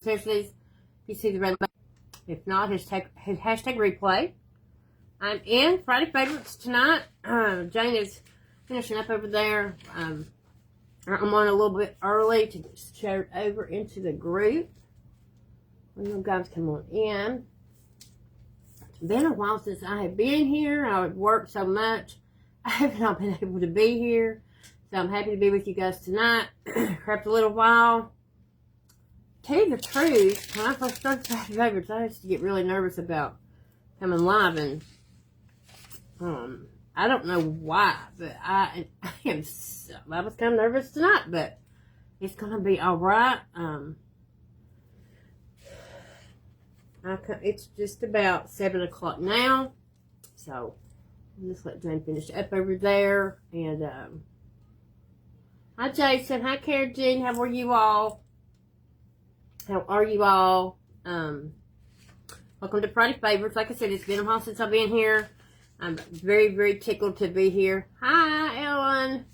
Seriously, if you see the red button. If not, hashtag replay. I'm in Friday Favorites tonight. Jane is finishing up over there. I'm on a little bit early to share it over into the group. When you guys come on in. It's been a while since I have been here. I've worked so much. I have not been able to be here. So I'm happy to be with you guys tonight. Crept a little while. Tell you the truth, when I first started Friday Favorites, I used to get really nervous about coming live, and I don't know why, but I was kind of nervous tonight, but it's gonna be all right. It's just about 7 o'clock now, so I'll just let Jane finish up over there. And hi Jason, hi Cara Jean, how are you all? How are you all? Welcome to Friday Favorites. Like I said, it's been a while since I've been here. I'm very, very tickled to be here. Hi, Ellen.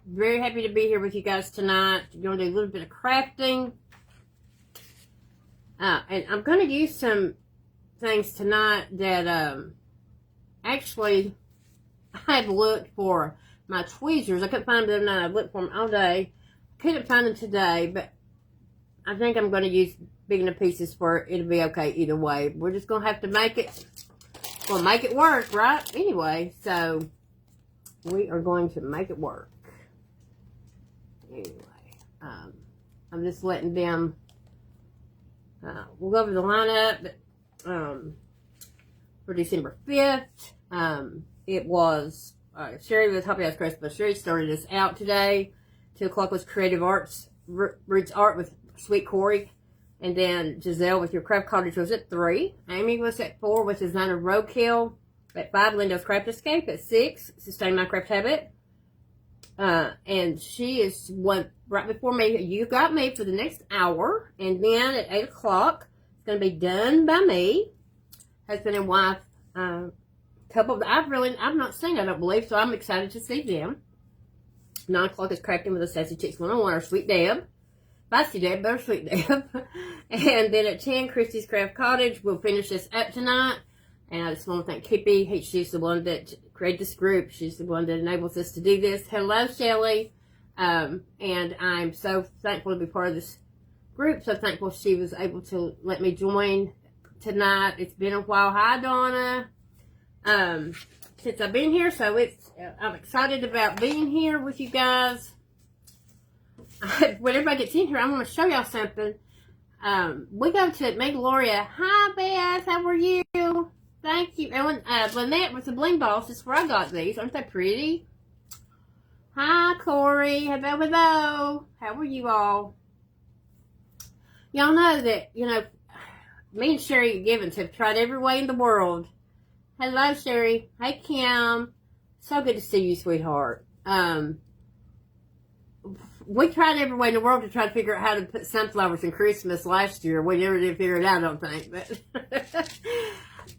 Very happy to be here with you guys tonight. We're going to do a little bit of crafting. And I'm going to use some things tonight that, actually, I have looked for my tweezers. I couldn't find them the other night. I've looked for them all day. Couldn't find them today, but I think I'm going to use big enough pieces for it. It'll be okay either way. We're just going to have to make it. We'll make it work, right? Anyway, so we are going to make it work. Anyway, I'm just letting them. We'll go over the lineup. For December 5th, it was Sherry with Happy House Crest, but Sherry started us out today. 2 o'clock was Creative Arts, Roots Art with Sweet Corey. And then Giselle with Your Craft Cottage was at 3. Amy was at 4 with Designer Roadkill. At 5, Linda's Craft Escape. At 6, Sustain My Craft Habit. And she is one right before me. You got me for the next hour. And then at 8 o'clock, it's going to be Done by Me. Husband and wife. Couple I've not seen, I don't believe, so I'm excited to see them. 9 o'clock is Crafting with the Sassy Chicks 101, or Sweet Deb. Feisty Deb, better Sweet Deb. And then at 10, Christy's Craft Cottage. We'll finish this up tonight. And I just want to thank Kippy. She's the one that created this group. She's the one that enables us to do this. Hello, Shelly. And I'm so thankful to be part of this group. So thankful she was able to let me join tonight. It's been a while. Hi, Donna. Since I've been here, so I'm excited about being here with you guys. When everybody gets in here, I want to show y'all something. We go to Meg Gloria. Hi, Beth. How are you? Thank you. Ellen, Lynette with the Bling Boss. This is where I got these. Aren't they pretty? Hi, Corey. Hello. How are you all? Y'all know that, me and Sherry Givens have tried every way in the world. Hello, Sherry. Hey, Kim. So good to see you, sweetheart. We tried every way in the world to try to figure out how to put sunflowers in Christmas last year. We never did figure it out, I don't think.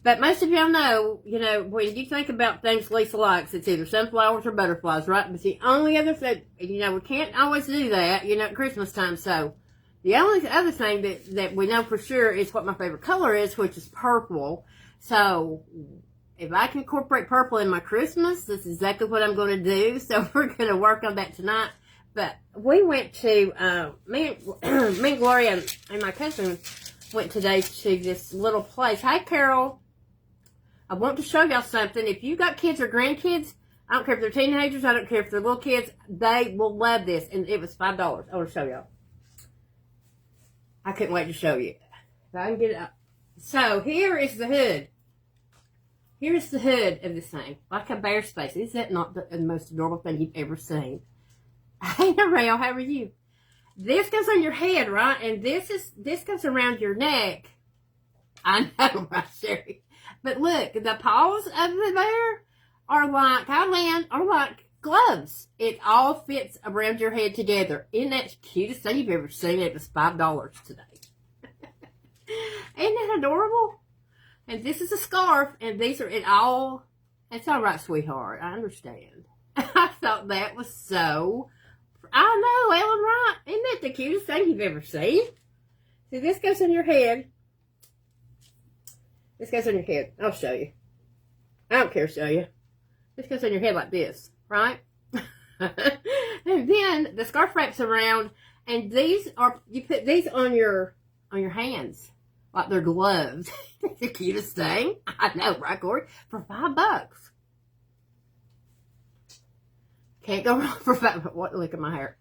But most of y'all know, when you think about things Lisa likes, it's either sunflowers or butterflies, right? But the only other thing, we can't always do that, at Christmas time. So the only other thing that we know for sure is what my favorite color is, which is purple. So if I can incorporate purple in my Christmas, this is exactly what I'm going to do. So we're going to work on that tonight. But we went to, me and Gloria and my cousin went today to this little place. Hi, Carol. I want to show y'all something. If you got kids or grandkids, I don't care if they're teenagers, I don't care if they're little kids, they will love this. And it was $5. I want to show y'all. I couldn't wait to show you. If I can get it up. So here is the hood. Here's the hood of this thing. Like a bear space. Is that not the most adorable thing you've ever seen? Hey, Rael, how are you? This goes on your head, right? And this goes around your neck. I know, right, Sherry? But look, the paws of the bear are like gloves. It all fits around your head together. Isn't that the cutest thing you've ever seen? It was $5 today. Isn't that adorable? And this is a scarf, and these are it's all right, sweetheart. I understand. I thought that was so I know, Ellen Wright. Isn't that the cutest thing you've ever seen? See, this goes on your head. This goes on your head. I'll show you. I don't care to show you. This goes on your head like this, right? And then the scarf wraps around, and these are, you put these on your hands like they're gloves. That's the cutest thing. I know, right, Corey? For $5. Can't go wrong for $5. What? Look at my hair.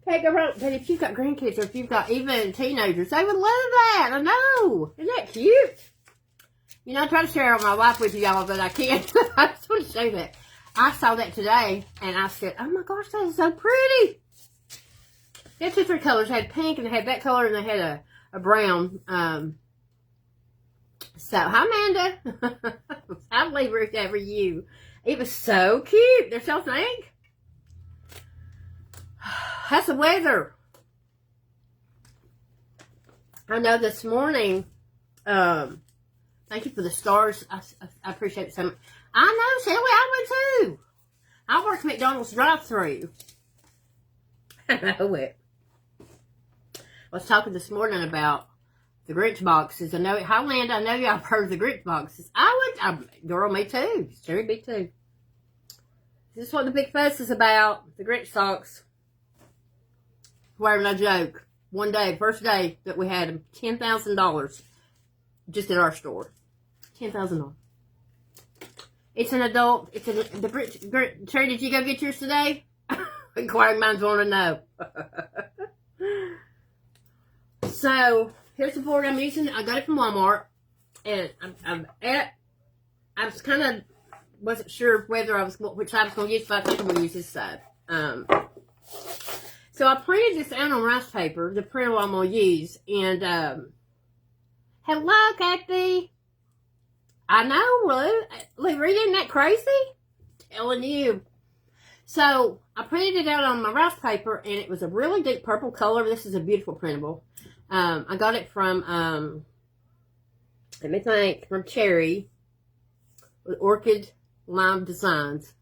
Can't go wrong. But if you've got grandkids, or if you've got even teenagers, they would love that. I know. Isn't that cute? You know, I try to share my life with y'all, but I can't. I just want to show that. I saw that today, and I said, oh my gosh, that is so pretty. They had 2, 3 colors. They had pink, and they had that color, and they had a brown. So, hi, Amanda. I believe Ruth over you. It was so cute. Don't y'all think? How's the weather? I know this morning, thank you for the stars. I appreciate it so much. I know, Shelly, I would too. I worked McDonald's drive-thru. I know it. I was talking this morning about the Grinch boxes. I know, Highland, I know y'all have heard of the Grinch boxes. Girl, me too. Sherry, me too. This is what the big fuss is about. The Grinch socks. Swear, no joke. One day, first day that we had them, $10,000 just at our store. $10,000. It's an adult. It's the Grinch. Sherry, did you go get yours today? Inquiring minds want to know. So, here's the board I'm using. I got it from Walmart. And I was kind of, wasn't sure whether which side I was going to use, but I think I'm going to use this side. So I printed this out on rice paper, the printer I'm going to use. And, hello, Kathy. I know, Lou. Isn't that crazy? Telling you. So, I printed it out on my rice paper, and it was a really deep purple color. This is a beautiful printable. I got it from, let me think, from Cherry, with Orchid Lime Designs.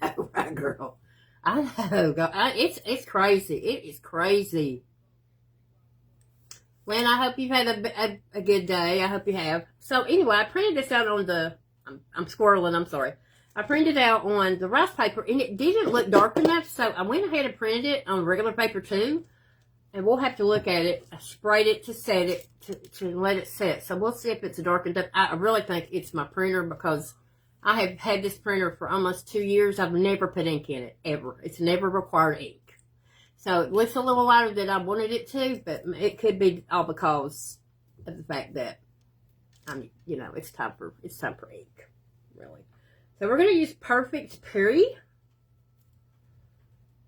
Oh, right, girl. I know. It's crazy. It is crazy. Well, I hope you've had a good day. I hope you have. So, anyway, I printed this out on the, I'm squirreling, I'm sorry. I printed it out on the rice paper, and it didn't look dark enough, so I went ahead and printed it on regular paper, too. And we'll have to look at it. I sprayed it to set it, to let it set. So, we'll see if it's darkened up. I really think it's my printer, because I have had this printer for almost 2 years. I've never put ink in it, ever. It's never required ink. So it looks a little lighter than I wanted it to, but it could be all because of the fact that it's time for ink, really. So we're gonna use Perfect Puri.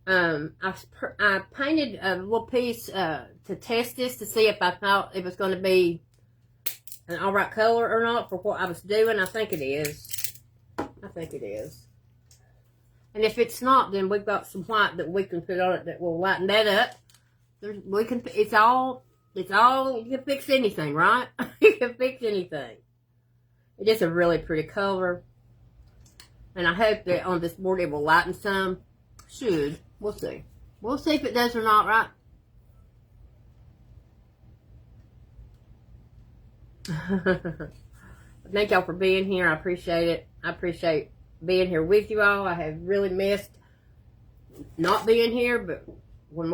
I painted a little piece to test this to see if I thought it was going to be an all right color or not for what I was doing. I think it is. And if it's not, then we've got some white that we can put on it that will lighten that up. It's all, you can fix anything, right? You can fix anything. It is a really pretty color. And I hope that on this board it will lighten some. Should. We'll see. We'll see if it does or not, right? Thank y'all for being here. I appreciate it. I appreciate being here with you all. I have really missed not being here, but when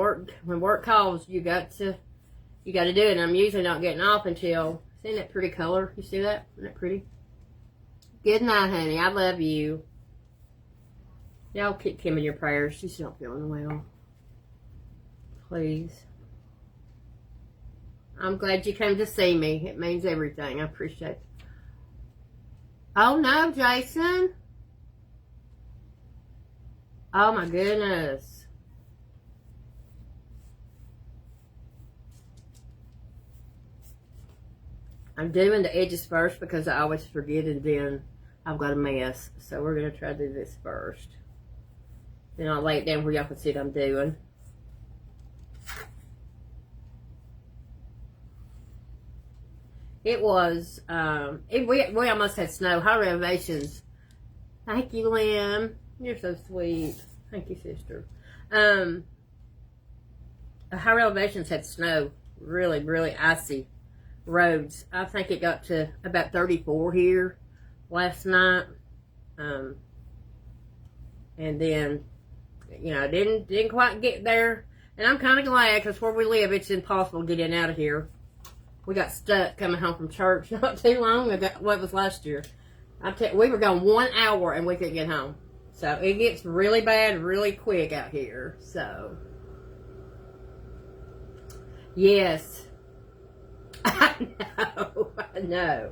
work calls, you got to do it. And I'm usually not getting off until, see that pretty color? You see that? Isn't that pretty? Good night, honey. I love you. Y'all keep Kim in your prayers. She's not feeling well. Please. I'm glad you came to see me. It means everything. I appreciate it. Oh no, Jason. Oh my goodness. I'm doing the edges first because I always forget and then I've got a mess. So we're going to try to do this first. Then I'll lay it down where y'all can see what I'm doing. It was, we almost had snow. High Renovations Thank you, Lynn. You're so sweet. Thank you, sister. Higher elevations had snow. Really, really icy roads. I think it got to about 34 here last night. And then, you know, didn't quite get there. And I'm kind of glad, because where we live, it's impossible to get in and out of here. We got stuck coming home from church not too long ago. What was last year? We were gone 1 hour and we couldn't get home. So it gets really bad really quick out here. So, yes. I know.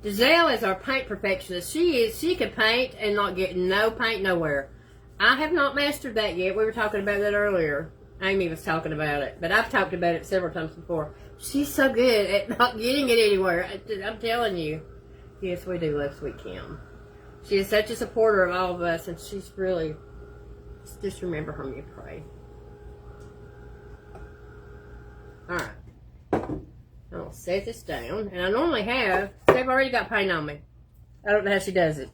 Giselle is our paint perfectionist. She can paint and not get no paint nowhere. I have not mastered that yet. We were talking about that earlier. Amy was talking about it, but I've talked about it several times before. She's so good at not getting it anywhere. I'm telling you. Yes, we do love Sweet Kim. She is such a supporter of all of us, and she's really, just remember her when you pray. Alright. I'll set this down, and I normally have, they've already got paint on me. I don't know how she does it.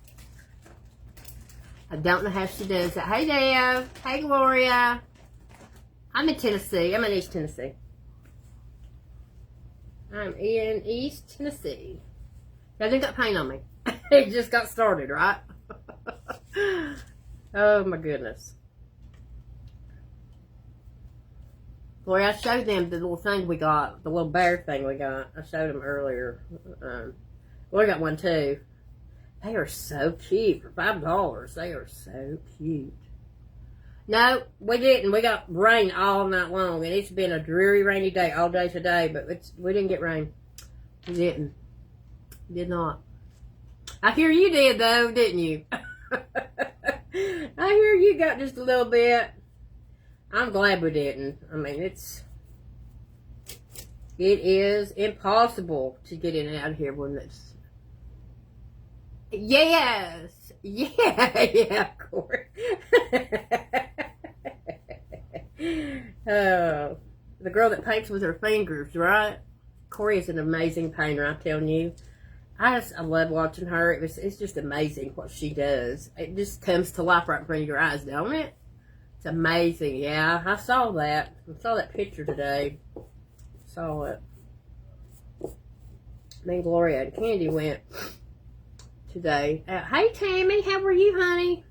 I don't know how she does it. Hey, Dave. Hey, Gloria. I'm in Tennessee. I'm in East Tennessee. I'm in East Tennessee. Y'all didn't got paint on me. It just got started, right? Oh, my goodness. Gloria, I showed them the little thing we got. The little bear thing we got. I showed them earlier. Gloria got one, too. They are so cute. For $5, they are so cute. No, we didn't. We got rain all night long, and it's been a dreary, rainy day all day today, but we didn't get rain. We didn't. Did not. I hear you did, though, didn't you? I hear you got just a little bit. I'm glad we didn't. I mean, it is impossible to get in and out of here when it's... Yes. Yeah, Corey. Oh, the girl that paints with her fingers, right? Corey is an amazing painter, I'm telling you. I love watching her. It's just amazing what she does. It just comes to life right in front of your eyes, don't it? It's amazing. Yeah, I saw that. I saw that picture today. Saw it. Me and Gloria and Candy went today. Hey, Tammy, how are you, honey?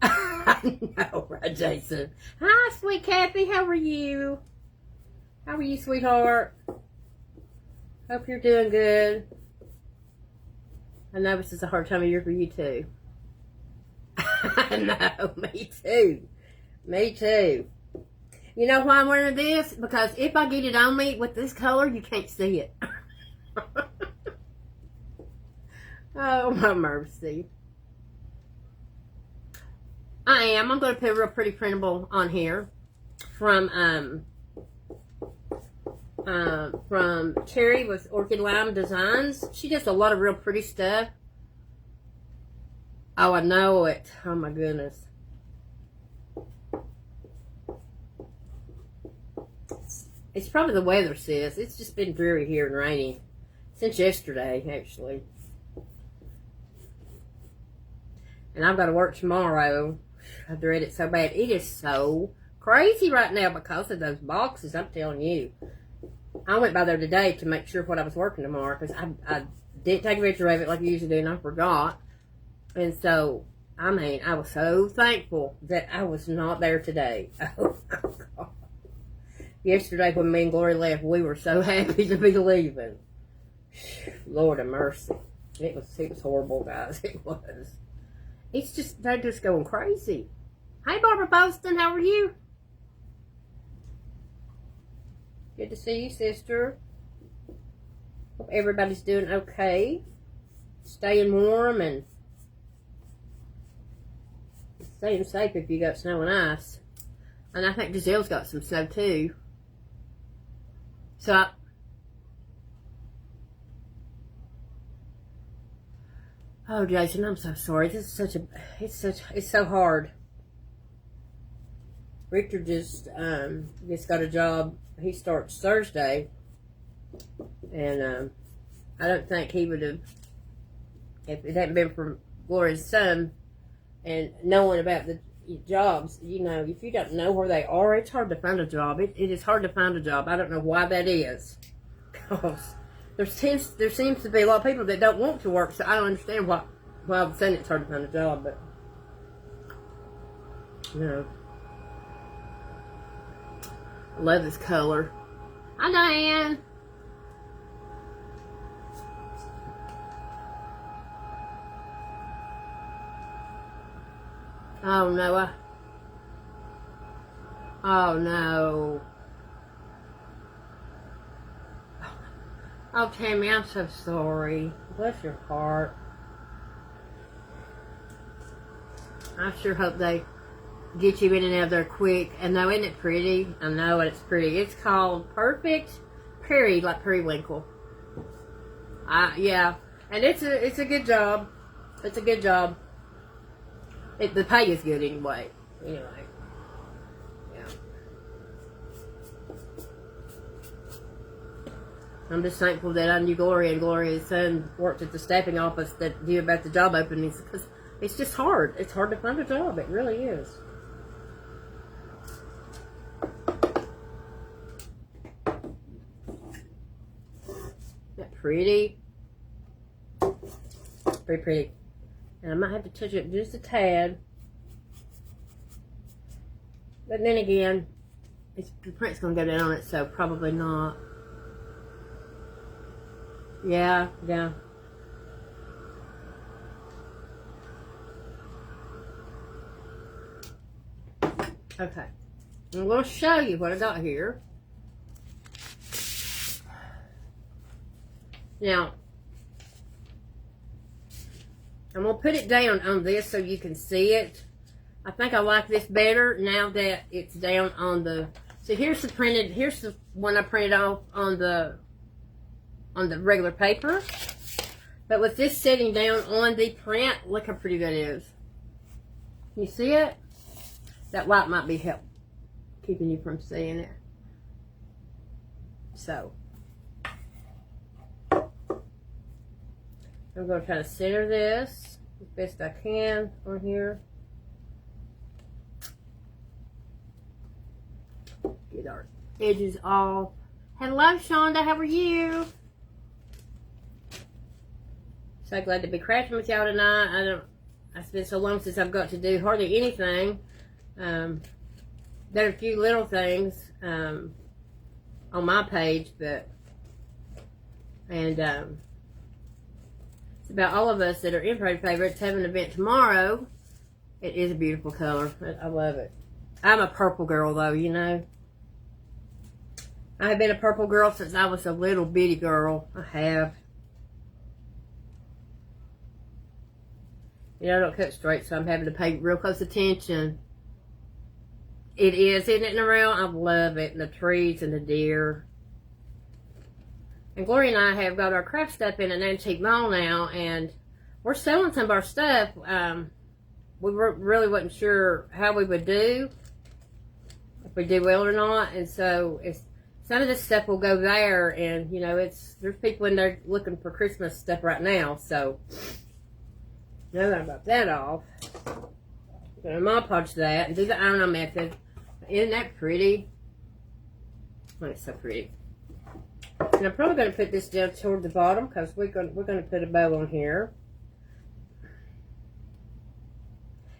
I know, right, Jason? Hi, sweet Kathy, how are you? How are you, sweetheart? Hope you're doing good. I know this is a hard time of year for you, too. I know, me too. Me too. You know why I'm wearing this? Because if I get it on me with this color, you can't see it. Oh, my mercy. I'm going to put a real pretty printable on here from Terry with Orchid Lime Designs. She does a lot of real pretty stuff. Oh, I know it. Oh, my goodness. It's probably the weather, sis. It's just been dreary here and rainy. Since yesterday, actually. And I've got to work tomorrow. I dread it so bad. It is so crazy right now because of those boxes, I'm telling you. I went by there today to make sure what I was working tomorrow because I didn't take a picture of it like I usually do and I forgot. And so, I mean, I was so thankful that I was not there today. Oh, my God. Yesterday when me and Gloria left, we were so happy to be leaving. Lord of mercy. It was horrible, guys. It was. It's just, they're just going crazy. Hey, Barbara Poston, how are you? Good to see you, sister. Hope everybody's doing okay. Staying warm and staying safe if you got snow and ice. And I think Giselle's got some snow too. So oh, Jason, I'm so sorry. This is it's so hard. Richter just got a job. He starts Thursday, and I don't think he would have if it hadn't been for Gloria's son and knowing about the jobs, you know, if you don't know where they are, it's hard to find a job. It is hard to find a job. I don't know why that is. Because there seems to be a lot of people that don't want to work, so I don't understand why I'm saying it's hard to find a job, but, you know. I love this color. Hi, Diane. Oh, no. Oh, no. Oh, Tammy, I'm so sorry. Bless your heart. I sure hope they get you in and out of there quick. And no, isn't it pretty? I know it's pretty. It's called Perfect Peri, like periwinkle. Yeah, and it's a good job. It's a good job. The pay is good anyway. Anyway, yeah. I'm just thankful that I knew Gloria and Gloria's son worked at the staffing office that knew about the job openings, because it's just hard. It's hard to find a job. It really is. Isn't that pretty? Very pretty. And I might have to touch it just a tad. But then again, the print's going to go down on it, so probably not. Yeah. Okay. I'm going to show you what I got here. Now, I'm going to put it down on this so you can see it. I think I like this better now that it's down on the... So here's the one I printed off on the regular paper. But with this sitting down on the print, look how pretty that is. Can you see it? That light might be keeping you from seeing it. So, I'm going to try to center this as best I can on here. Get our edges off. Hello, Shonda. How are you? So glad to be crafting with y'all tonight. It's been so long since I've got to do hardly anything. There are a few little things on my page, but it's about all of us that are in Parade Favorites having an event tomorrow. It is a beautiful color. I love it. I'm a purple girl, though, you know. I have been a purple girl since I was a little bitty girl. I have. You know, I don't cut straight, so I'm having to pay real close attention. It is, isn't it, Narelle? I love it. And the trees and the deer. And Gloria and I have got our craft stuff in an antique mall now, and we're selling some of our stuff. We really wasn't sure how we would do, if we do well or not, and so some of this stuff will go there, and you know, there's people in there looking for Christmas stuff right now, so now that I got that off, I'm gonna Mod Podge that and do the iron-on method. Isn't that pretty? Oh, it's so pretty. And I'm probably going to put this down toward the bottom because we're going to put a bow on here.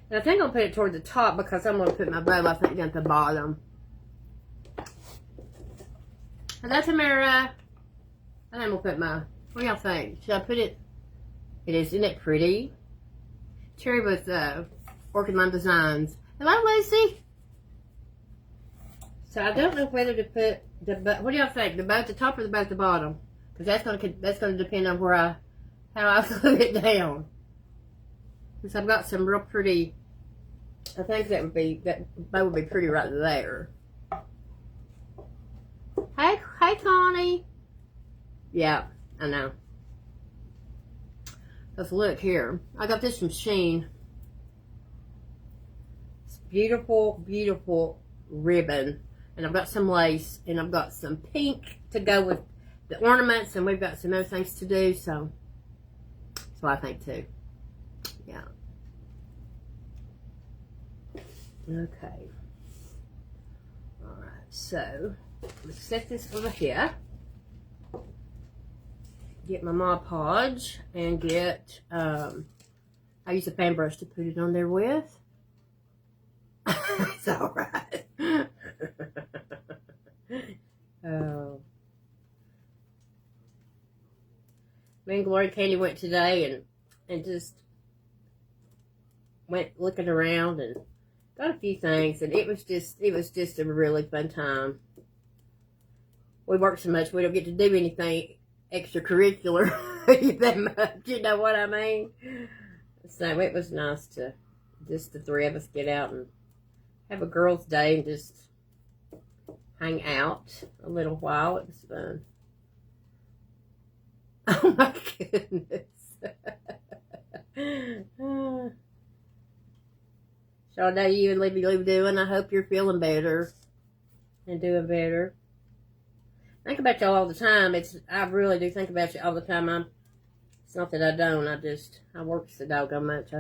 And I think I'll put it toward the top because I'm going to put my bow, I think, down at the bottom. Hello, Tamara. And then we'll put my... What do y'all think? Should I put it... It is. Isn't it pretty? Cherry with Orchid Mine Designs. Hello, Lucy. So I don't know whether to put the bow... What do y'all think? The bow at the top or the bow at the bottom? Because that's going to depend on how I glue it down. Because I've got some real pretty... I think that bow would be pretty right there. Hey, Connie. Yeah, I know. Let's look here. I got this from Shein. It's beautiful, beautiful ribbon. And I've got some lace. And I've got some pink to go with the ornaments. And we've got some other things to do. So what I think too. Yeah. Okay. Alright, so let's set this over here. Get my Mod Podge and get, I use a fan brush to put it on there with. It's alright. Oh. Me and Glory Candy went today and just went looking around and got a few things, and it was just a really fun time. We work so much we don't get to do anything extracurricular that much, you know what I mean? So it was nice to just the three of us get out and have a girls' day and just hang out a little while. It was fun. Oh my goodness. So I know you and Libby Lou doing. I hope you're feeling better and doing better. Think about you all the time. I really do think about you all the time. It's not that I don't. I work so doggone much.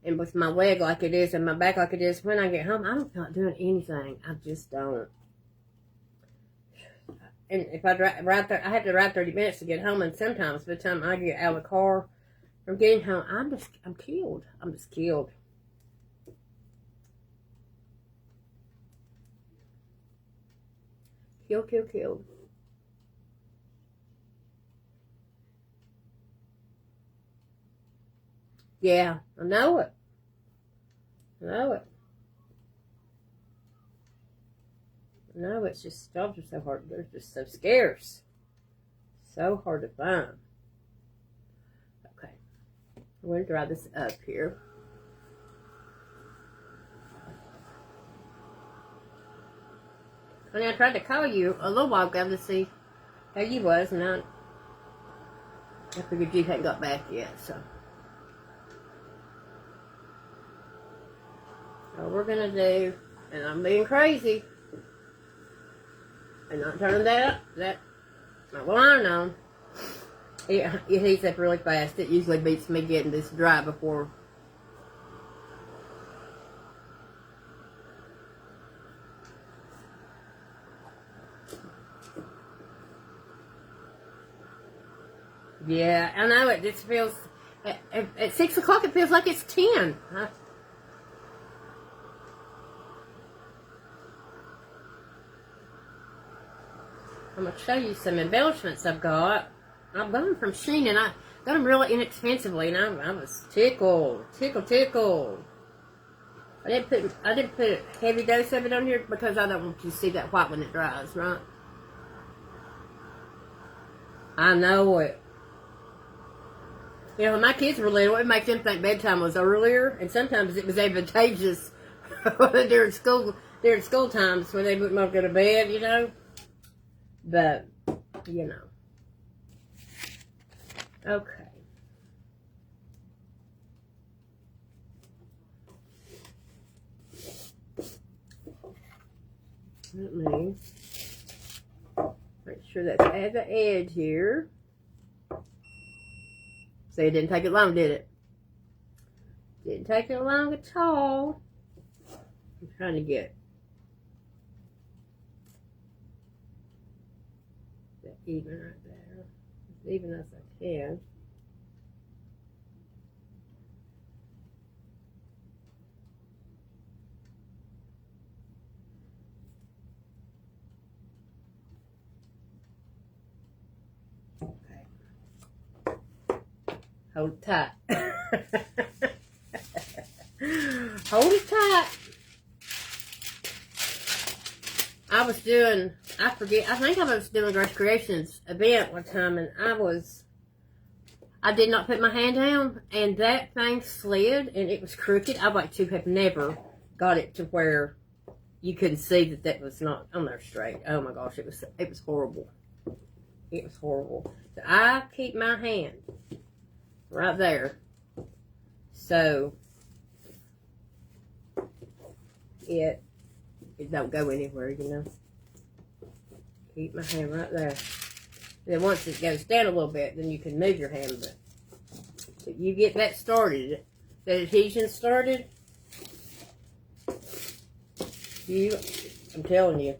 And with my leg like it is and my back like it is, when I get home, I don't feel like doing anything. I just don't. And if I drive there, I have to drive 30 minutes to get home. And sometimes by the time I get out of the car from getting home, I'm killed. I'm just killed. Killed. Yeah, I know it. No, it's just, jobs are so hard. They're just so scarce. So hard to find. Okay. I'm going to dry this up here. Honey, I tried to call you a little while ago to see how you was, and I figured you hadn't got back yet, so. All we're going to do, and I'm being crazy, and not turning that line on. It heats up really fast. It usually beats me getting this dry before. Yeah, I know it. This feels, at 6 o'clock it feels like it's 10. I'm going to show you some embellishments I've got. I've got them from Shein, and I got them really inexpensively, and I was tickled. I didn't put a heavy dose of it on here because I don't want you to see that white when it dries, right? I know it. You know, when my kids were little, it would make them think bedtime was earlier, and sometimes it was advantageous during school times when they wouldn't want to go to bed, you know. But, you know. Okay. Let me make sure that's at the edge here. So it didn't take it long, did it? Didn't take it long at all. I'm trying to get that even right there. As even as I can. Hold it tight. Hold it tight. I think I was doing Grace Creations event one time, and I did not put my hand down, and that thing slid, and it was crooked. I like to have never got it to where you couldn't see that was not on there straight. Oh my gosh, it was horrible. It was horrible. So I keep my hand right there, so it don't go anywhere, you know. Keep my hand right there. And then once it goes down a little bit, then you can move your hand, but So you get that started, that adhesion started. I'm telling you.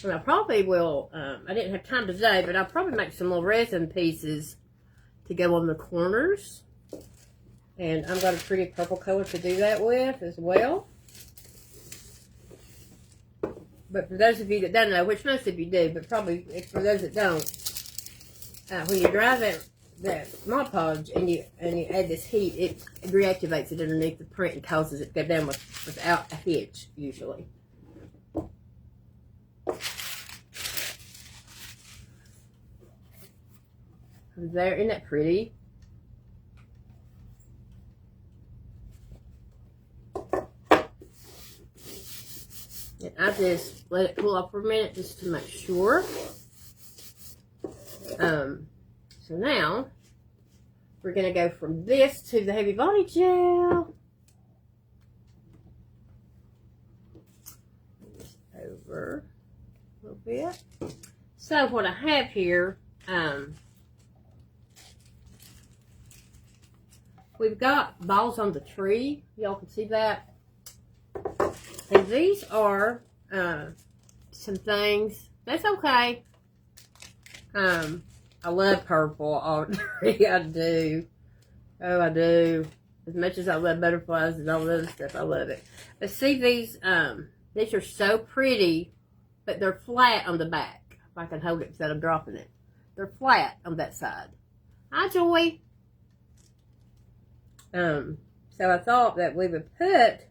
And I probably will, I didn't have time today, but I'll probably make some little resin pieces to go on the corners. And I've got a pretty purple color to do that with as well. But for those of you that don't know, which most of you do, but probably for those that don't, when you dry that Mod Podge and you add this heat, it reactivates it underneath the print and causes it to go down without a hitch, usually. There, isn't that pretty? And I just let it cool off for a minute just to make sure. So now we're going to go from this to the Heavy Body Gel. Just over a little bit. So what I have here, we've got balls on the tree. Y'all can see that. And these are some things. That's okay. I love purple on the tree. I do. Oh, I do. As much as I love butterflies and all the other stuff, I love it. But see these are so pretty, but they're flat on the back. If I can hold it instead of dropping it. They're flat on that side. Hi, Joy. So I thought that we would put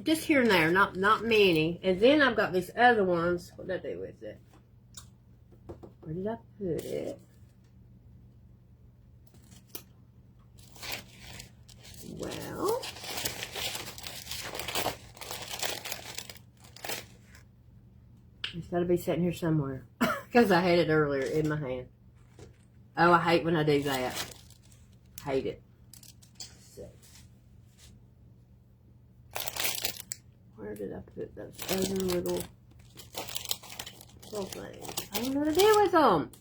just here and there, not many. And then I've got these other ones. What did I do with it? Where did I put it? Well, it's got to be sitting here somewhere because I had it earlier in my hand. Oh, I hate when I do that. Hate it. Where did I put those other little things? I don't know what to do with them.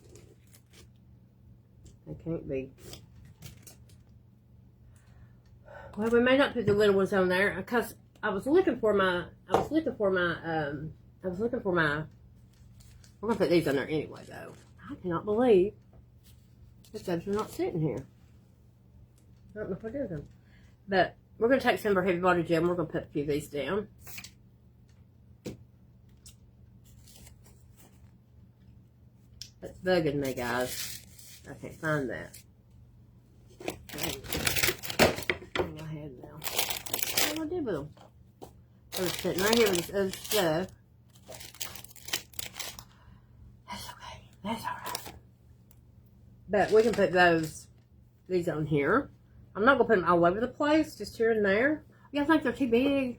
They can't be. Well, we may not put the little ones on there because I was looking for my, we're gonna put these on there anyway though. I cannot believe that those are not sitting here. I don't know if I did them. But we're going to take some of our Heavy Body Gel and we're going to put a few of these down. That's bugging me, guys. I can't find that. In my head now. What do I do with them? They're sitting right here with this other stuff. That's okay. That's alright. But we can put these on here. I'm not going to put them all over the place, just here and there. Y'all think they're too big?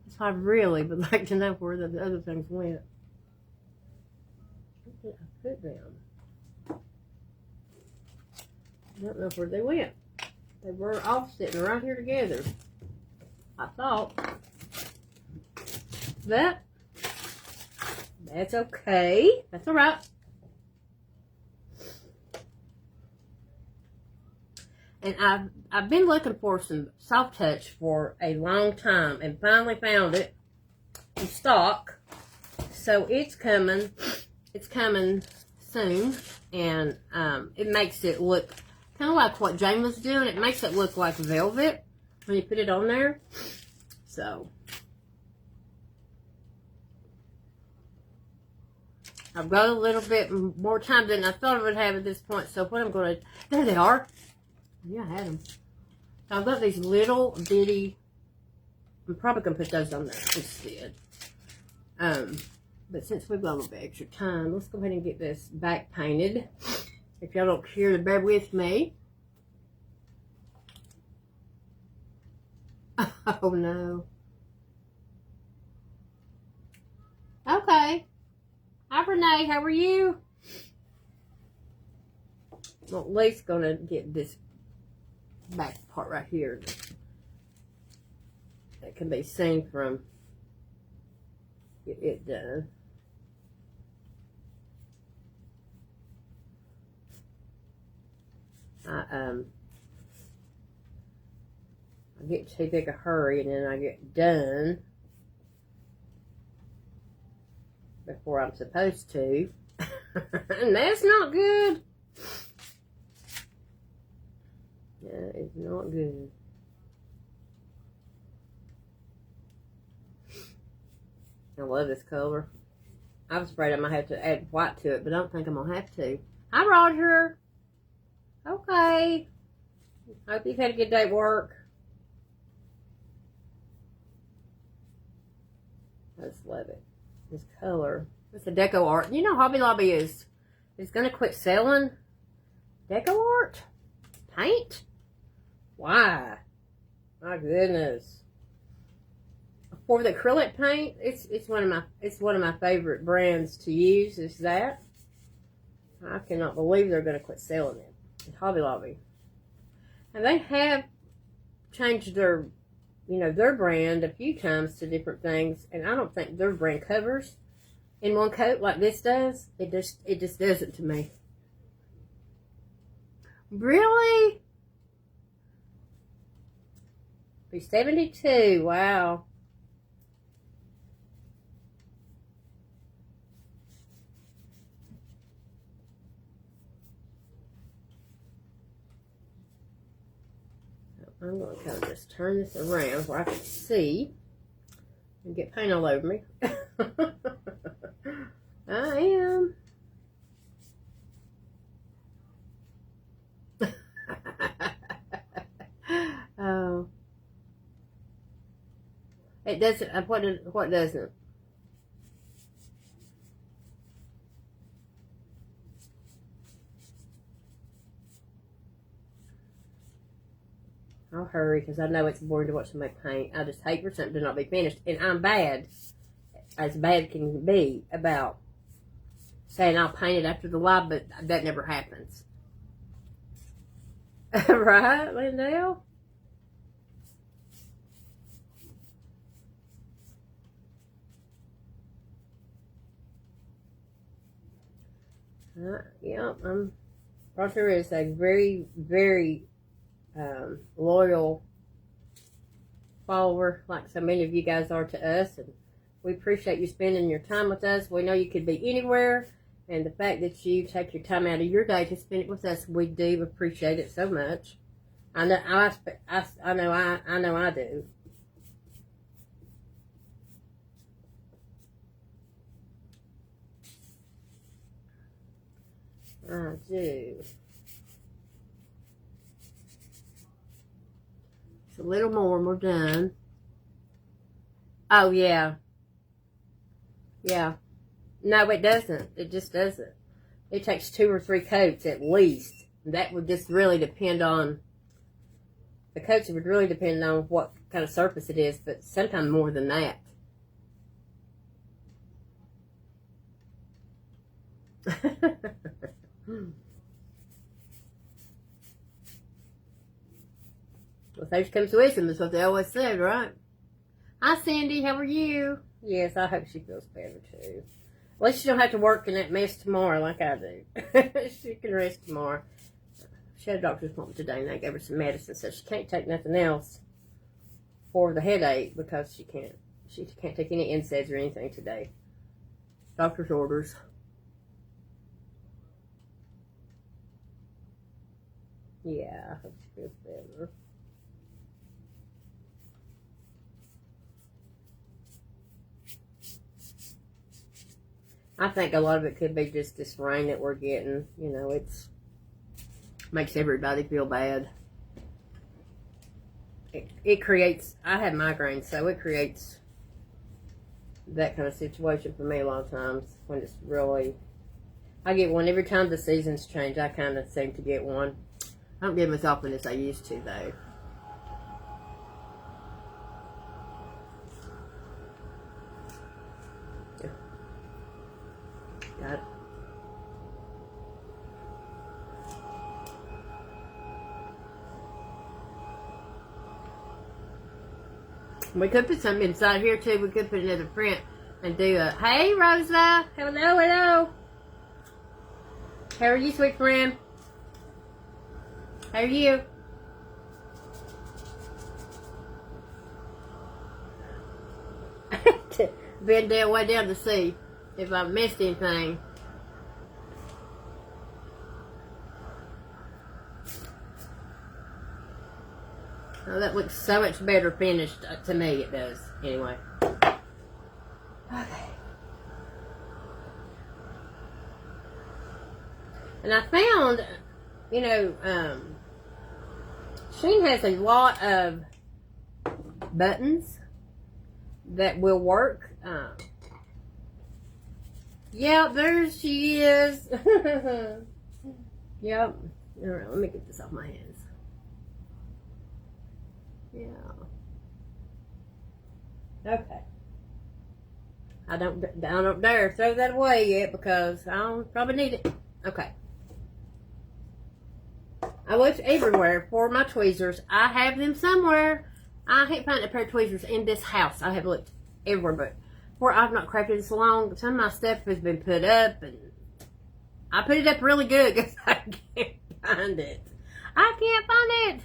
That's why I really would like to know where the other things went. Where did I put them? I don't know where they went. They were all sitting right here together. I thought. But that's okay. That's alright. And I've been looking for some Soft Touch for a long time and finally found it in stock. So it's coming soon, and it makes it look kind of like what Jane was doing. It makes it look like velvet when you put it on there. So I've got a little bit more time than I thought I would have at this point. So what I'm going to, there they are. Yeah, I had them. So I've got these little bitty, I'm probably going to put those on there instead. But since we've got a little bit extra time, let's go ahead and get this back painted. If y'all don't care to bear with me. Oh no. Okay. Hi Renee, how are you? I'm at least going to get this back part right here that can be seen from it done. I get too big a hurry and then I get done before I'm supposed to. And that's not good. That is not good. I love this color. I was afraid I might have to add white to it, but I don't think I'm going to have to. Hi, Roger. Okay. Hope you've had a good day at work. I just love it. This color. It's a deco art. You know Hobby Lobby is going to quit selling deco art? Paint? Why? My goodness. For the acrylic paint, it's one of my favorite brands to use. Is that? I cannot believe they're going to quit selling it at Hobby Lobby. And they have changed their brand a few times to different things, and I don't think their brand covers in one coat like this does. It just doesn't to me. Really? Be 72. Wow. I'm going to kind of just turn this around where I can see and get paint all over me. I am. Oh. It doesn't, what doesn't? I'll hurry because I know it's boring to watch somebody paint. I just hate for something to not be finished. And I'm bad, as bad can be, about saying I'll paint it after the live, but that never happens. Right, Lindell? Yeah, Roger is a very, very loyal follower, like so many of you guys are to us, and we appreciate you spending your time with us. We know you could be anywhere, and the fact that you take your time out of your day to spend it with us, we do appreciate it so much. I know I do. I do. Just a little more and we're done. Oh, yeah. Yeah. No, it doesn't. It just doesn't. It takes 2 or 3 coats at least. That would just really depend on, the coats would really depend on what kind of surface it is, but sometimes more than that. Well, age comes wisdom is what they always said, right? Hi, Cindy. How are you? Yes, I hope she feels better, too. At least she don't have to work in that mess tomorrow like I do. She can rest tomorrow. She had a doctor's appointment today, and they gave her some medicine, so she can't take nothing else for the headache because she can't take any NSAIDs or anything today. Doctor's orders. Yeah, I hope she feels better. I think a lot of it could be just this rain that we're getting. You know, it's makes everybody feel bad. It creates, I have migraines, so it creates that kind of situation for me a lot of times when it's really, I get one every time the seasons change. I kind of seem to get one. I don't get them as often as I used to, though. Got it. We could put something inside here too. We could put another print and do a, hey Rosa, hello, hello. How are you, sweet friend? How are you? Been there way down to see if I missed anything. Oh, that looks so much better finished to me, it does. Anyway. Okay. And I found, you know, Shein has a lot of buttons that will work. Yeah, there she is. Yep. All right, let me get this off my hands. Yeah. Okay. I don't dare throw that away yet because I don't probably need it. Okay. I looked everywhere for my tweezers. I have them somewhere. I can't find a pair of tweezers in this house. I have looked everywhere, but where I've not crafted this long, some of my stuff has been put up, and I put it up really good because I can't find it. I can't find it.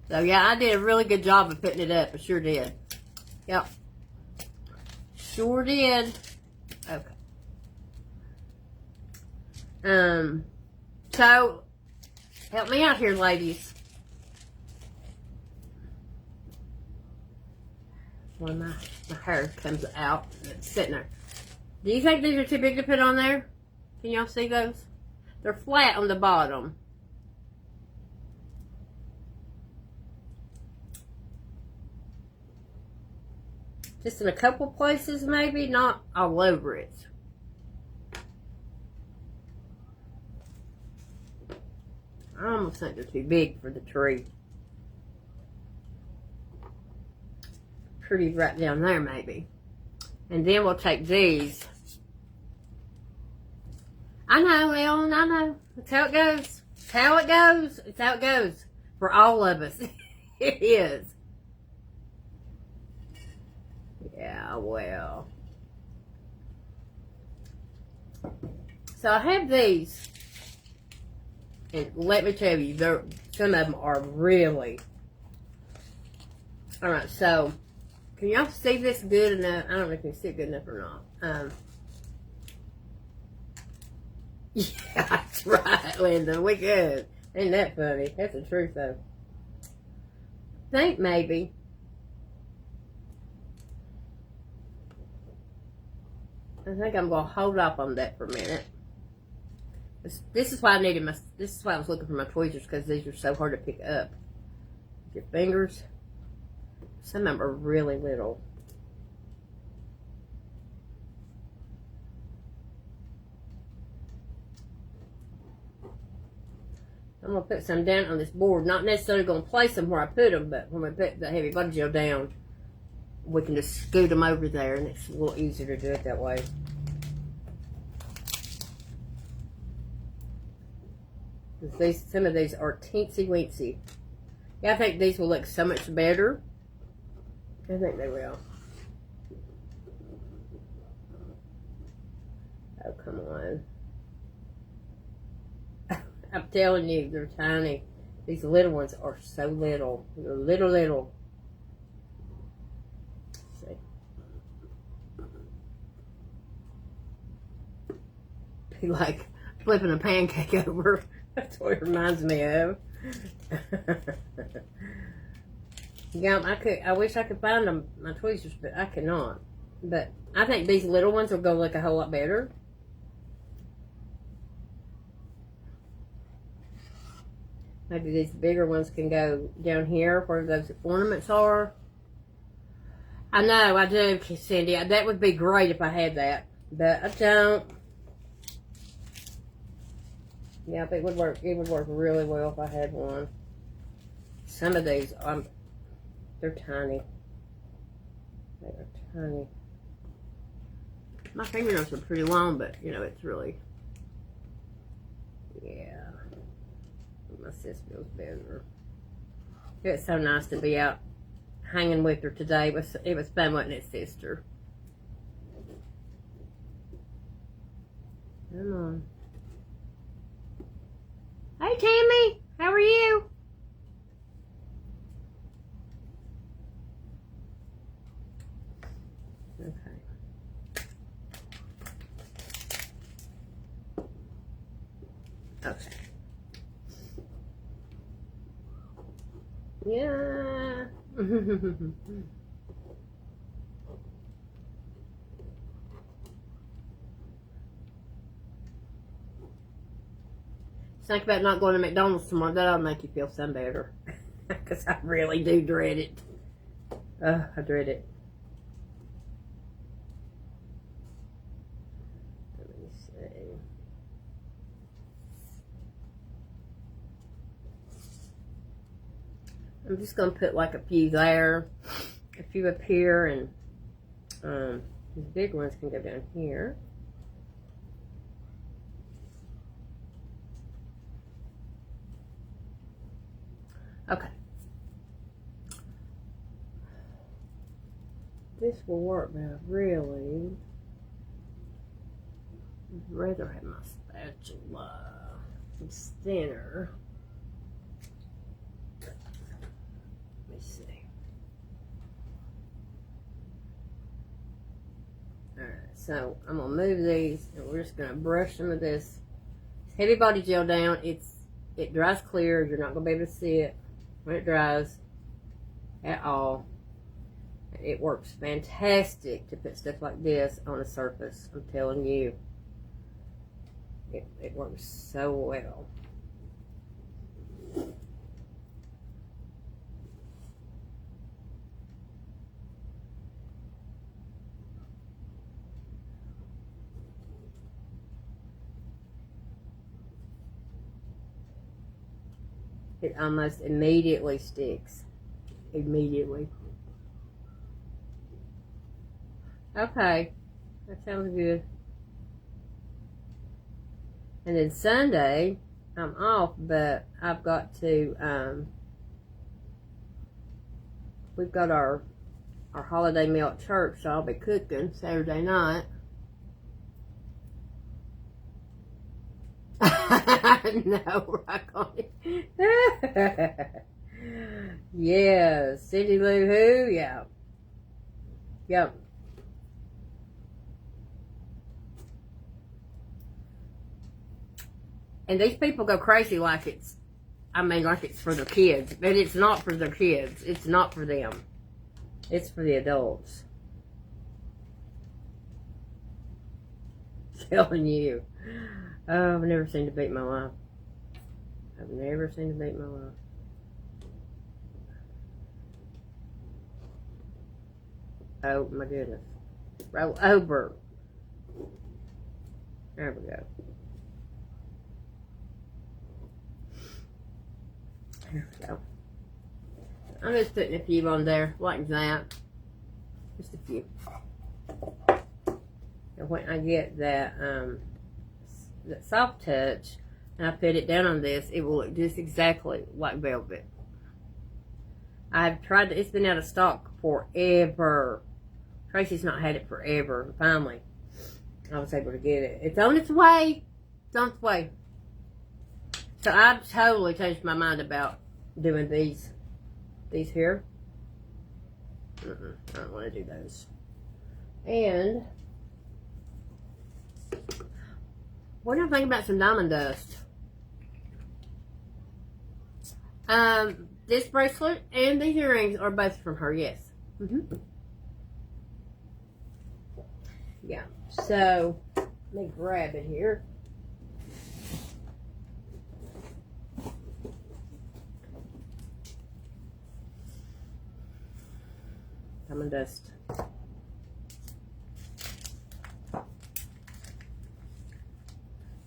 So yeah, I did a really good job of putting it up. I sure did. Yep. Sure did. Okay. So help me out here, ladies. When my hair comes out, it's sitting there. Do you think these are too big to put on there? Can y'all see those? They're flat on the bottom. Just in a couple places, maybe, not all over it. I almost think they're too big for the tree. Pretty right down there, maybe. And then we'll take these. I know, Ellen, I know. That's how it goes. It's how it goes. It's how it goes. For all of us. It is. Yeah, well. So I have these. And let me tell you, some of them are really... Alright, so... Can y'all see this good enough? I don't know if you can see it good enough or not. Yeah, that's right, Linda. We good. Ain't that funny? That's the truth, though. I think maybe... I think I'm going to hold off on that for a minute. This is why I needed my... This is why I was looking for my tweezers, because these are so hard to pick up. Your fingers... Some of them are really little. I'm going to put some down on this board. Not necessarily going to place them where I put them, but when we put the heavy butter gel down, we can just scoot them over there, and it's a little easier to do it that way. Some of these are teensy-weensy. Yeah, I think these will look so much better. I think they will. Oh, come on. I'm telling you, they're tiny. These little ones are so little. They're little. Let's see. Be like flipping a pancake over. That's what it reminds me of. Yeah, I wish I could find them, my tweezers, but I cannot. But I think these little ones will go look a whole lot better. Maybe these bigger ones can go down here where those ornaments are. I know, I do, Cindy. That would be great if I had that, but I don't. Yeah, I think it would work. It would work really well if I had one. Some of these, they're tiny. They are tiny. My fingernails are pretty long, but you know, it's really, yeah. My sis feels better. It's so nice to be out hanging with her today. It was fun, wasn't it, sister? Come on. Hey, Tammy. How are you? Okay. Okay. Yeah. Think about not going to McDonald's tomorrow. That'll make you feel some better. Because I really do dread it. I dread it. Let me see. I'm just going to put like a few there. A few up here. And these big ones can go down here. Okay. This will work, but I really would rather have my spatula. It's thinner. Let me see. Alright, so I'm going to move these, and we're just going to brush some of this heavy body gel down. It dries clear. You're not going to be able to see it when it dries at all. It works fantastic to put stuff like this on a surface. I'm telling you. It works so well. It almost immediately sticks. Immediately. Okay. That sounds good. And then Sunday, I'm off, but I've got to, we've got our holiday meal at church, so I'll be cooking Saturday night. No, right on it. Yeah, Cindy Lou Who, yeah. Yep. And these people go crazy like it's for their kids. But it's not for their kids. It's not for them. It's for the adults. Telling you. Oh, I've never seen to beat my life. I've never seen to beat my life. Oh, my goodness. Roll over. There we go. There we go. I'm just putting a few on there like that. Just a few. And when I get that soft touch and I put it down on this, it will look just exactly like velvet. I've tried to, it's been out of stock forever. Tracy's not had it forever. Finally, I was able to get it. It's on its way. It's on its way. So I've totally changed my mind about doing these here. I don't want to do those. And what do you think about some diamond dust? This bracelet and these earrings are both from her, yes. Yeah, so let me grab it here. Diamond dust.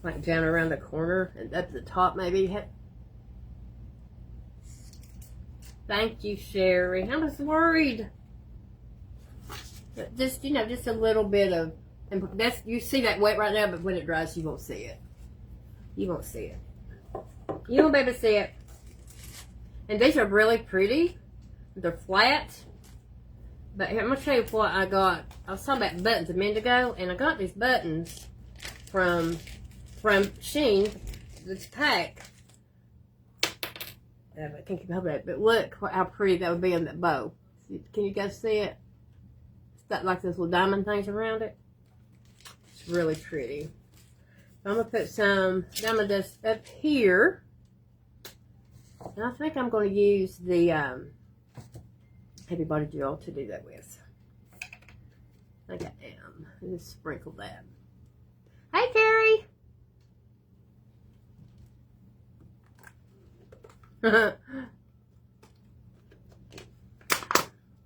Like down around the corner and up the top maybe. Thank you, Sherry. I was worried. But just, you know, just a little bit of, and that's, you see that wet right now, but when it dries, you won't see it. You won't see it. You won't be able to see it. And these are really pretty. They're flat. But here, I'm going to show you what I got. I was talking about buttons a minute ago, and I got these buttons from Shein, this pack, I can't keep up with that. But look how pretty that would be on that bow. Can you guys see it? It's got like those little diamond things around it. It's really pretty. I'm going to put some diamond dust up here. And I think I'm going to use the Heavy Body Gel to do that with. I think I am. Just sprinkle that. Hey, Carrie! I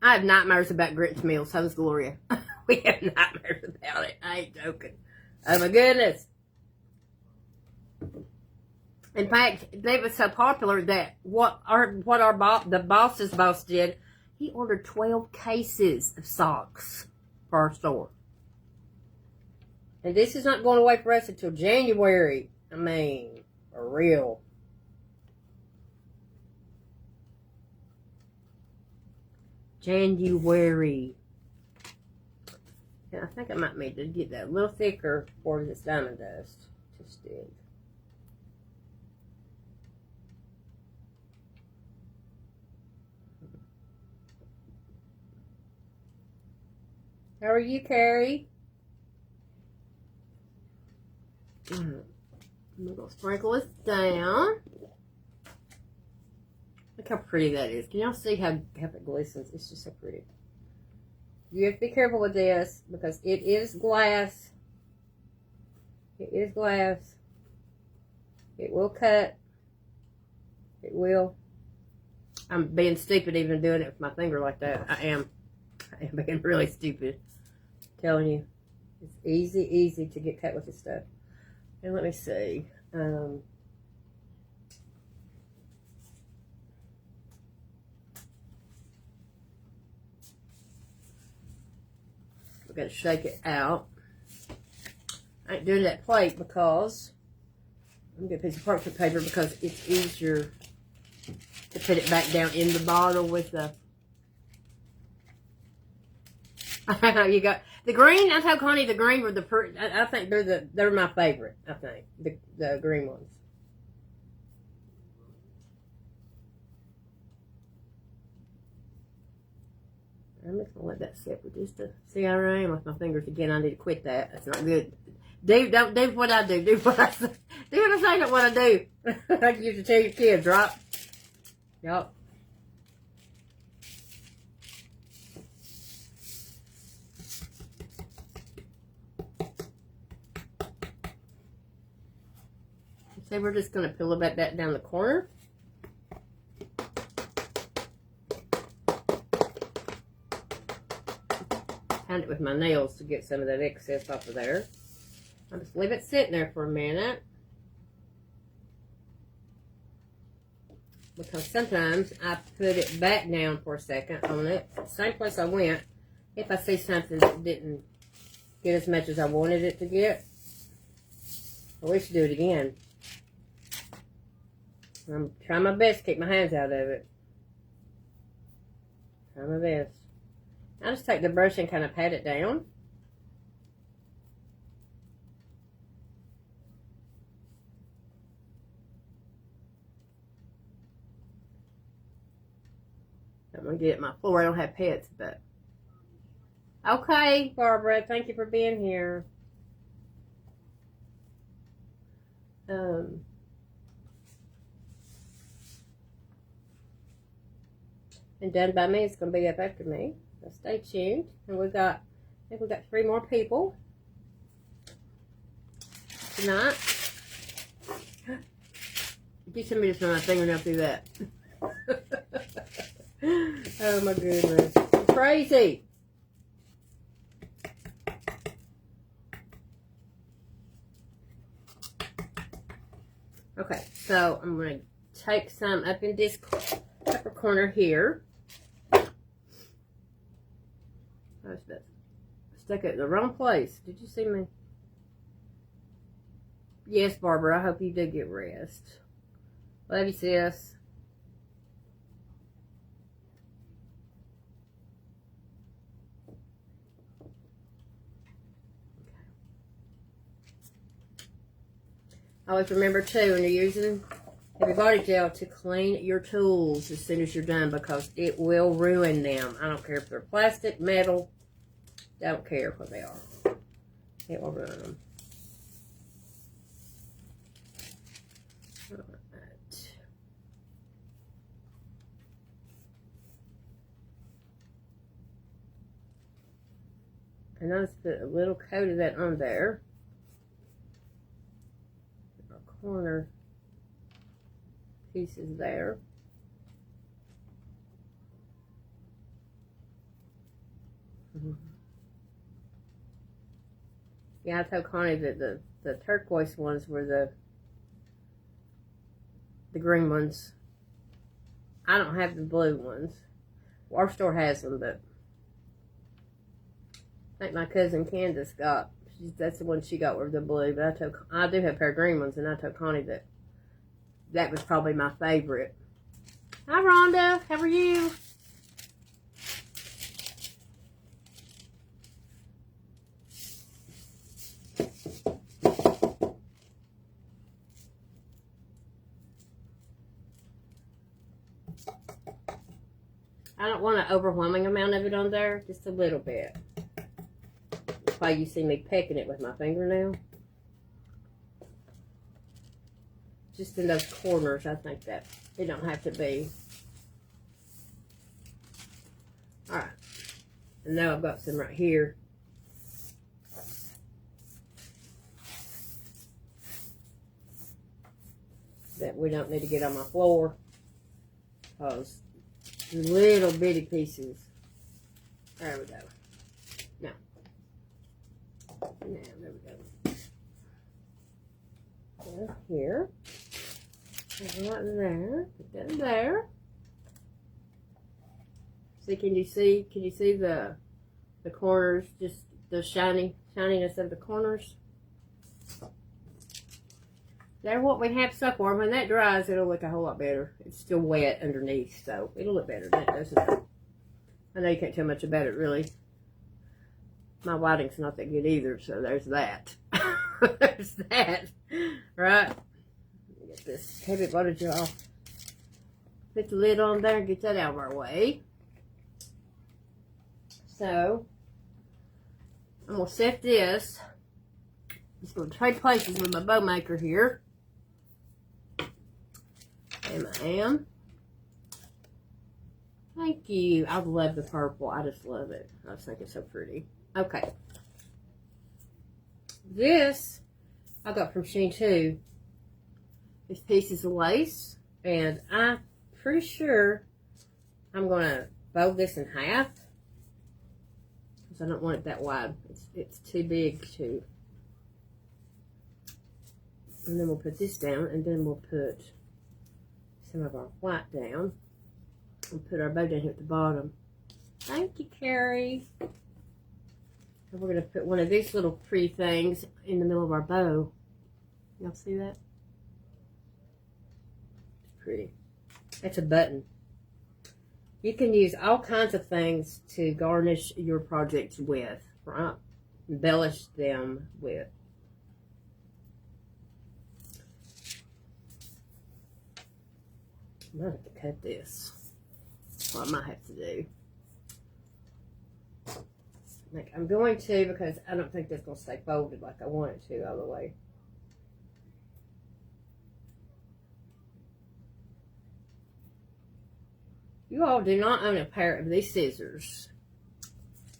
have nightmares about grits meals. So does Gloria. We have nightmares about it. I ain't joking. Oh my goodness. In fact, they were so popular that the boss's boss did, he ordered 12 cases of socks for our store. And this is not going away for us until January. I mean, for real. January. And I think I might need to get that a little thicker for this diamond dust to stick. How are you, Carrie? I'm going to sprinkle this down. Look how pretty that is. Can y'all see how it glistens? It's just so pretty. You have to be careful with this because it is glass. It is glass. It will cut. It will. I'm being stupid even doing it with my finger like that. I am being really stupid. I'm telling you. It's easy to get cut with this stuff. And let me see. We've got to shake it out. I ain't doing that plate because I'm going to get a piece of parchment paper because it's easier to put it back down in the bottle with the... You got the green. I told Connie the green were the. I think they're my favorite. I think the green ones. I'm just gonna let that sit for just a. See how I am with my fingers again. I need to quit that. That's not good. Don't do what I do. Do what I say. Do what I say, not what I do. Like you used to tell your kids, right? Yup. So we're just going to peel that down the corner. Pound it with my nails to get some of that excess off of there. I'll just leave it sitting there for a minute. Because sometimes I put it back down for a second on it. Same place I went. If I see something that didn't get as much as I wanted it to get. I wish to do it again. I'm trying my best to keep my hands out of it. Try my best. I just take the brush and kind of pat it down. I'm going to get my floor. I don't have pets, but... Okay, Barbara. Thank you for being here. And Done By Me is going to be up after me. So stay tuned. And I think we got 3 more people tonight. Get somebody to run my fingernail through that. Oh my goodness. Crazy. Okay, so I'm going to take some up in this upper corner here. I stuck it in the wrong place. Did you see me? Yes, Barbara, I hope you do get rest. Love you, sis. Always remember too, when you're using Heavy body gel to clean your tools as soon as you're done because it will ruin them. I don't care if they're plastic, metal, don't care what they are. It will ruin them. Alright. And I'll just put a little coat of that on there. Our corner pieces there. Yeah, I told Connie that the turquoise ones were the green ones. I don't have the blue ones. Our store has them, but I think my cousin Candace got, that's the one she got with the blue, but I do have a pair of green ones, and I told Connie that was probably my favorite. Hi, Rhonda. How are you? I don't want an overwhelming amount of it on there, just a little bit. That's why you see me pecking it with my fingernail. Just in those corners, I think that it don't have to be. Alright. And now I've got some right here. That we don't need to get on my floor. Because little bitty pieces. There we go. Now, there we go. Go here. Right there. Put that in there. See, can you see the corners? Just the shininess of the corners. They're what we have so far. When that dries, it'll look a whole lot better. It's still wet underneath, so it'll look better than it does now. I know you can't tell much about it, really. My whiting's not that good either, so there's that. There's that. Right? Get this heavy body gel off. Put the lid on there and get that out of our way. So, I'm going to set this. Just going to trade places with my bow maker here. And I am. Thank you. I love the purple. I just love it. I just think it's so pretty. Okay. This I got from Shein too. These pieces of lace. And I'm pretty sure I'm going to fold this in half. Because I don't want it that wide. It's too big to. And then we'll put this down. And then we'll put some of our white down. And put our bow down here at the bottom. Thank you, Carrie. And we're going to put one of these little pretty things in the middle of our bow. Y'all see that? It's pretty. That's a button. You can use all kinds of things to garnish your projects with, right? Embellish them with. I might have to cut this. That's what I might have to do. I'm going to, because I don't think that's going to stay folded like I want it to all the way. You all do not own a pair of these scissors.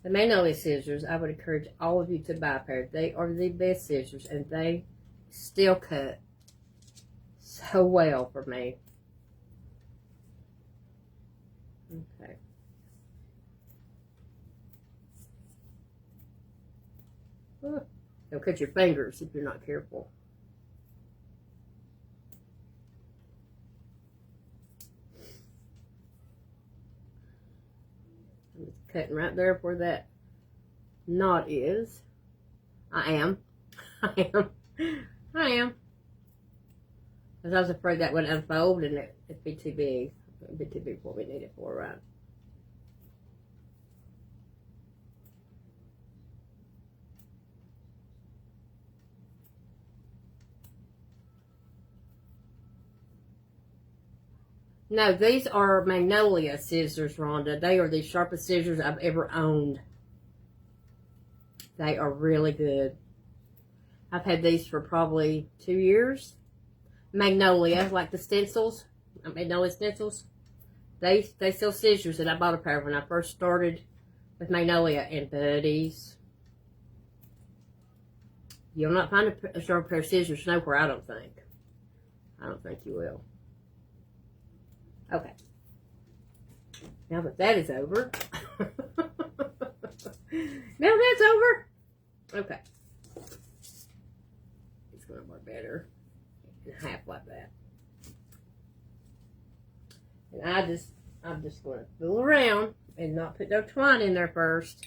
The Magnolia scissors, I would encourage all of you to buy a pair. They are the best scissors, and they still cut so well for me. Okay. They'll cut your fingers if you're not careful. I'm just cutting right there where that knot is. I am. Because I was afraid that would unfold and it'd be too big. It'd be too big for what we need it for, right? No, these are Magnolia scissors, Rhonda. They are the sharpest scissors I've ever owned. They are really good. I've had these for probably 2 years. Magnolia, like the stencils. Magnolia stencils. They sell scissors, and I bought a pair when I first started with Magnolia. And buddies, you'll not find a sharp pair of scissors nowhere, I don't think. I don't think you will. Okay. Now that is over. Now that's over. Okay. It's going to work better in half like that. And I'm just going to fool around and not put no twine in there first.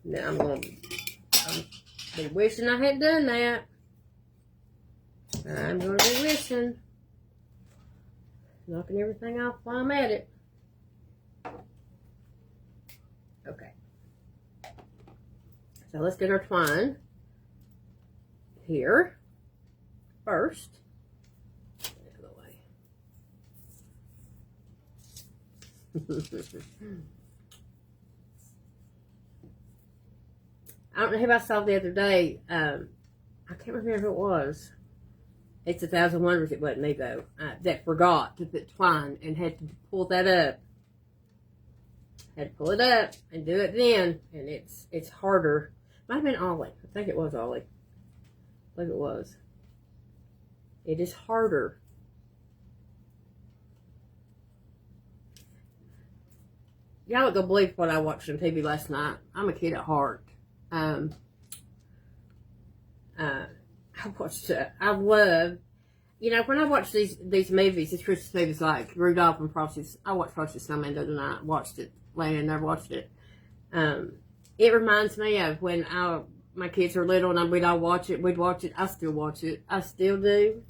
Now I'm be wishing I had done that. I'm going to be wishing. Knocking everything off while I'm at it. Okay. So let's get our twine here first. Out of the way. I don't know who I saw the other day. I can't remember who it was. It's 1,000 Wonders. It wasn't me though. That forgot to put twine and had to pull that up. Had to pull it up and do it then, and it's harder. Might have been Ollie. I think it was Ollie. I believe it was. It is harder. Y'all don't believe what I watched on TV last night. I'm a kid at heart. I watched. I love. You know, when I watch these movies, these Christmas movies like Rudolph and Frosty's. I watched Frosty the Snowman the other night. Watched it. Lana never watched it. It reminds me of when my kids were little and we'd all watch it. We'd watch it. I still watch it. I still do.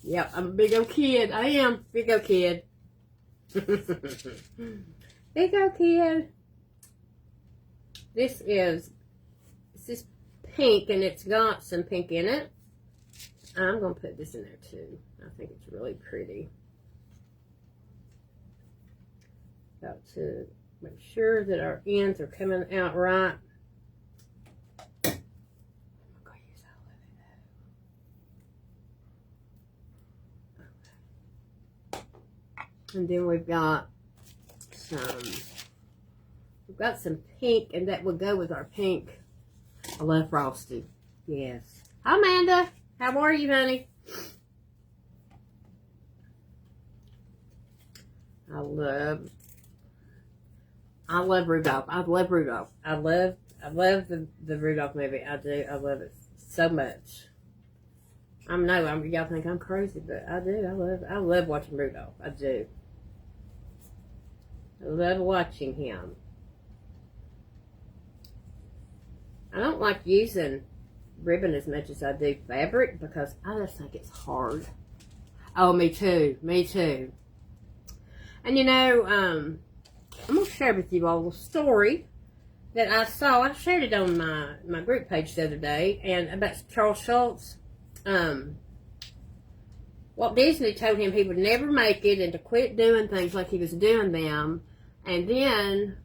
Yep, I'm a big old kid. I am. Big old kid. Big old kid. This is pink, and it's got some pink in it. I'm going to put this in there too. I think it's really pretty. Got to make sure that our ends are coming out right. I'm going to use all of it. Okay. And then we've got some pink, and that will go with our pink. I love Frosty. Yes. Hi, Amanda. How are you, honey? I love Rudolph. I love Rudolph. I love the Rudolph movie. I do. I love it so much. Y'all think I'm crazy, but I do. I love watching Rudolph. I do. I love watching him. I don't like using ribbon as much as I do fabric because I just think it's hard. Oh, me too. Me too. And you know, I'm going to share with you all a story that I saw. I shared it on my group page the other day, and about Charles Schultz. Walt Disney told him he would never make it and to quit doing things like he was doing them. And then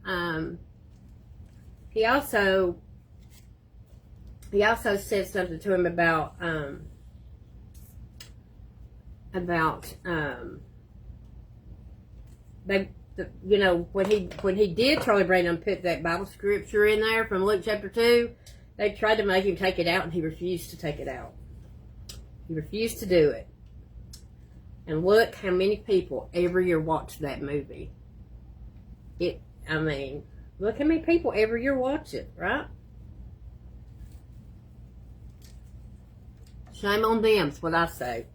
he also said something to him about you know, when he did Charlie Brown and put that Bible scripture in there from Luke chapter 2, they tried to make him take it out, and he refused to take it out. He refused to do it. And look how many people every year watch that movie. Look how many people every year watch it, right? Shame on them, is what I say.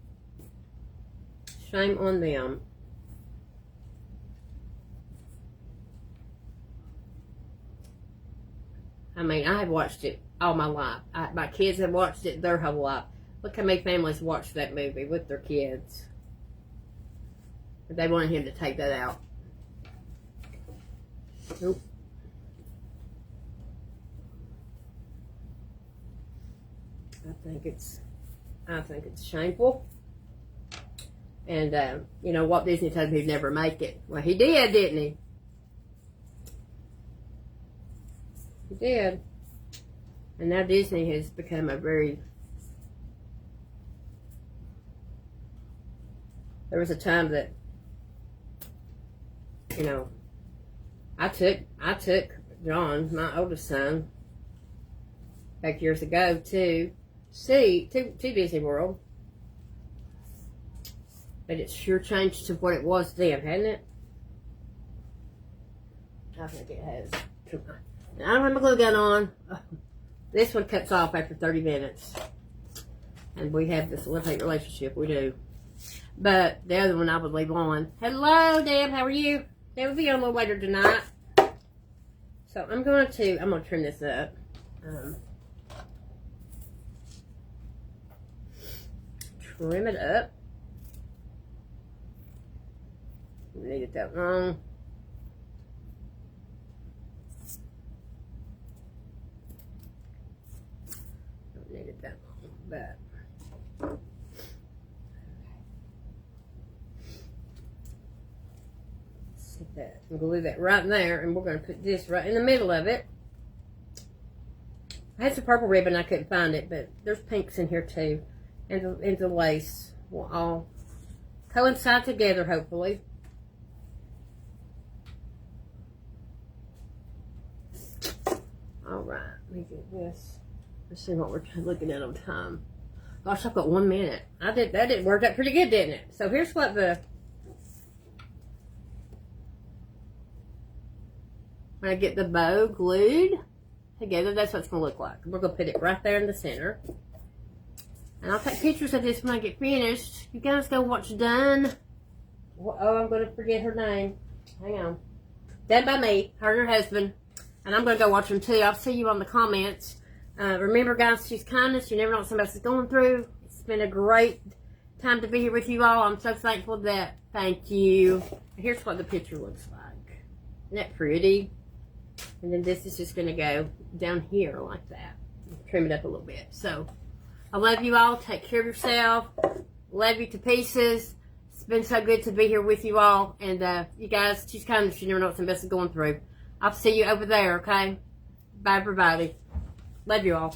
Shame on them. I have watched it all my life. My kids have watched it their whole life. Look how many families watch that movie with their kids. But they wanted him to take that out. Nope. I think it's shameful. And, you know, Walt Disney told him he'd never make it. Well, he did, didn't he? He did. And now Disney has become a very... There was a time that, you know, I took John, my oldest son, back years ago to Disney World. But it's sure changed to what it was then, hasn't it? I think it has. I don't have my glue gun on. This one cuts off after 30 minutes. And we have this love-hate relationship. We do. But the other one I would leave on. Hello, Deb. How are you? Deb will be on a little later tonight. So I'm going to trim this up. Trim it up. Don't need it that long. Don't need it that long, but set that. I'm gonna glue that right in there, and we're gonna put this right in the middle of it. I had some purple ribbon, I couldn't find it, but there's pinks in here too, and the lace will all coincide together, hopefully. Alright, let me get this. Let's see what we're looking at on time. Gosh, I've got 1 minute. That did work out pretty good, didn't it? So here's what when I get the bow glued together, that's what it's going to look like. We're going to put it right there in the center. And I'll take pictures of this when I get finished. You guys go watch Done. Oh, I'm going to forget her name. Hang on. Done by me, her and her husband. And I'm going to go watch them too. I'll see you on the comments. Remember, guys, choose kindness. You never know what somebody else is going through. It's been a great time to be here with you all. I'm so thankful that. Thank you. Here's what the picture looks like. Isn't that pretty? And then this is just going to go down here like that. Trim it up a little bit. So, I love you all. Take care of yourself. Love you to pieces. It's been so good to be here with you all. And you guys, choose kindness. You never know what somebody else is going through. I'll see you over there, okay? Bye, everybody. Love you all.